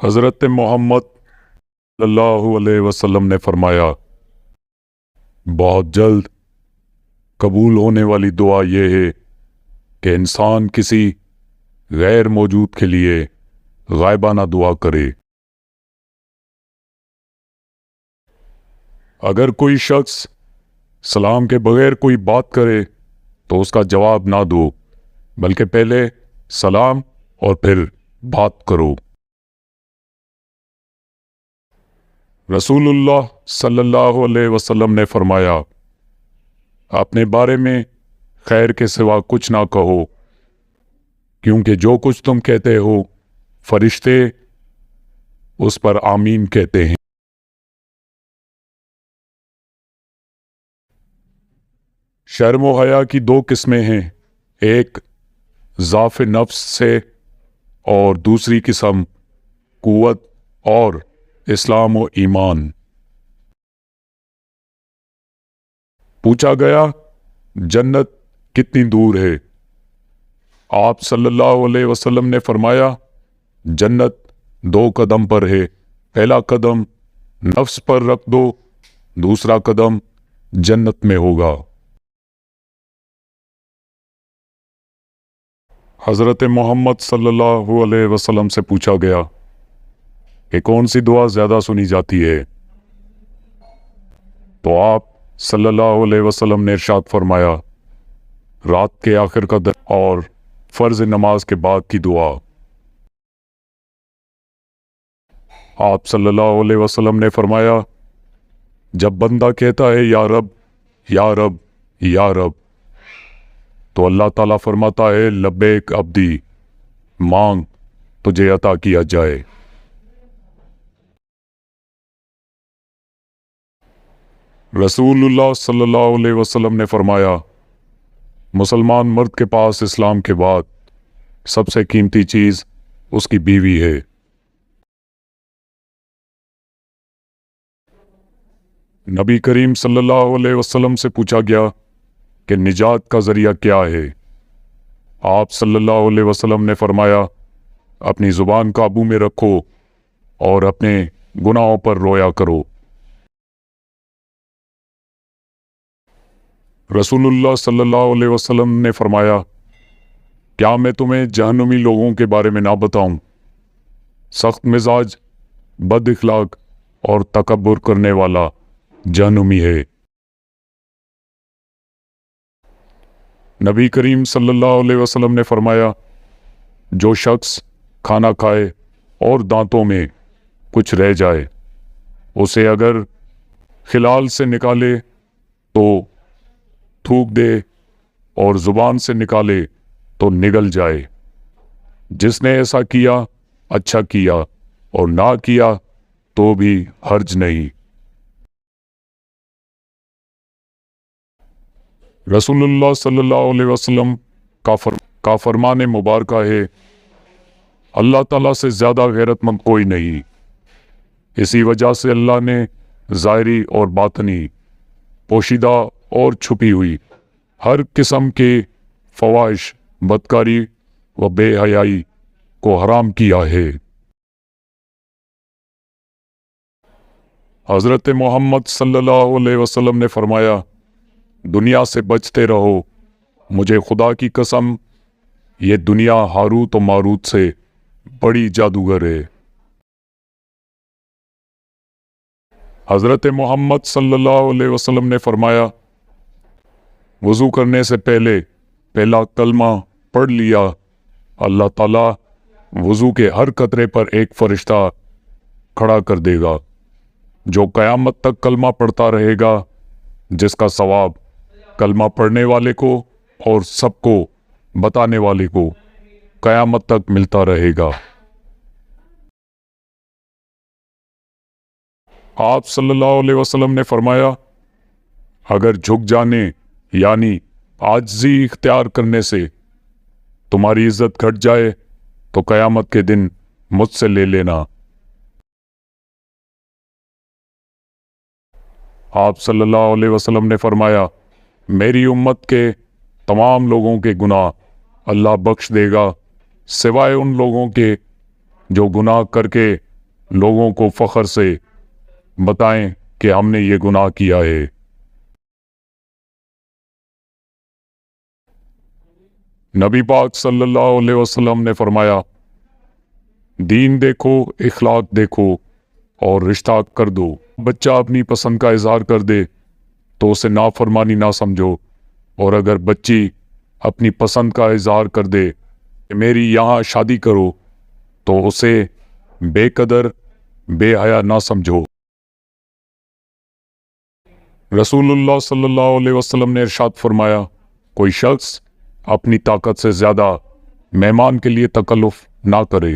حضرت محمد صلی اللہ علیہ وسلم نے فرمایا، بہت جلد قبول ہونے والی دعا یہ ہے کہ انسان کسی غیر موجود کے لیے غائبانہ دعا کرے۔ اگر کوئی شخص سلام کے بغیر کوئی بات کرے تو اس کا جواب نہ دو، بلکہ پہلے سلام اور پھر بات کرو۔ رسول اللہ صلی اللہ علیہ وسلم نے فرمایا، اپنے بارے میں خیر کے سوا کچھ نہ کہو، کیونکہ جو کچھ تم کہتے ہو فرشتے اس پر آمین کہتے ہیں۔ شرم و حیا کی دو قسمیں ہیں، ایک ضعف نفس سے اور دوسری قسم قوت اور اسلام و ایمان۔ پوچھا گیا، جنت کتنی دور ہے؟ آپ صلی اللہ علیہ وسلم نے فرمایا، جنت 2 قدم پر ہے، پہلا قدم نفس پر رکھ دو، دوسرا قدم جنت میں ہوگا۔ حضرت محمد صلی اللہ علیہ وسلم سے پوچھا گیا کہ کون سی دعا زیادہ سنی جاتی ہے؟ تو آپ صلی اللہ علیہ وسلم نے ارشاد فرمایا، رات کے آخر کا اور فرض نماز کے بعد کی دعا۔ آپ صلی اللہ علیہ وسلم نے فرمایا، جب بندہ کہتا ہے یا رب یا رب یا رب، تو اللہ تعالیٰ فرماتا ہے، لبیک عبدی، مانگ تجھے عطا کیا جائے۔ رسول اللہ صلی اللہ علیہ وسلم نے فرمایا، مسلمان مرد کے پاس اسلام کے بعد سب سے قیمتی چیز اس کی بیوی ہے۔ نبی کریم صلی اللہ علیہ وسلم سے پوچھا گیا کہ نجات کا ذریعہ کیا ہے؟ آپ صلی اللہ علیہ وسلم نے فرمایا، اپنی زبان قابو میں رکھو اور اپنے گناہوں پر رویا کرو۔ رسول اللہ صلی اللہ علیہ وسلم نے فرمایا، کیا میں تمہیں جہنمی لوگوں کے بارے میں نہ بتاؤں؟ سخت مزاج، بد اخلاق اور تکبر کرنے والا جہنمی ہے۔ نبی کریم صلی اللہ علیہ وسلم نے فرمایا، جو شخص کھانا کھائے اور دانتوں میں کچھ رہ جائے، اسے اگر خلال سے نکالے تو تھوک دے اور زبان سے نکالے تو نگل جائے۔ جس نے ایسا کیا اچھا کیا، اور نہ کیا تو بھی حرج نہیں۔ رسول اللہ صلی اللہ علیہ وسلم کا فرمان مبارکہ ہے، اللہ تعالیٰ سے زیادہ غیرت مند کوئی نہیں۔ اسی وجہ سے اللہ نے ظاہری اور باطنی، پوشیدہ اور چھپی ہوئی ہر قسم کے فواحش، بدکاری و بے حیائی کو حرام کیا ہے۔ حضرت محمد صلی اللہ علیہ وسلم نے فرمایا، دنیا سے بچتے رہو، مجھے خدا کی قسم یہ دنیا ہاروت و ماروت سے بڑی جادوگر ہے۔ حضرت محمد صلی اللہ علیہ وسلم نے فرمایا، وضو کرنے سے پہلا کلمہ پڑھ لیا، اللہ تعالیٰ وضو کے ہر قطرے پر ایک فرشتہ کھڑا کر دے گا، جو قیامت تک کلمہ پڑھتا رہے گا، جس کا ثواب کلمہ پڑھنے والے کو اور سب کو بتانے والے کو قیامت تک ملتا رہے گا۔ آپ صلی اللہ علیہ وسلم نے فرمایا، اگر جھک جانے یعنی عاجزی اختیار کرنے سے تمہاری عزت گھٹ جائے تو قیامت کے دن مجھ سے لے لینا۔ آپ صلی اللہ علیہ وسلم نے فرمایا، میری امت کے تمام لوگوں کے گناہ اللہ بخش دے گا، سوائے ان لوگوں کے جو گناہ کر کے لوگوں کو فخر سے بتائیں کہ ہم نے یہ گناہ کیا ہے۔ نبی پاک صلی اللہ علیہ وسلم نے فرمایا، دین دیکھو، اخلاق دیکھو اور رشتہ کر دو۔ بچہ اپنی پسند کا اظہار کر دے تو اسے نافرمانی نہ سمجھو، اور اگر بچی اپنی پسند کا اظہار کر دے کہ میری یہاں شادی کرو تو اسے بے قدر، بے حیا نہ سمجھو۔ رسول اللہ صلی اللہ علیہ وسلم نے ارشاد فرمایا، کوئی شخص اپنی طاقت سے زیادہ مہمان کے لیے تکلف نہ کرے۔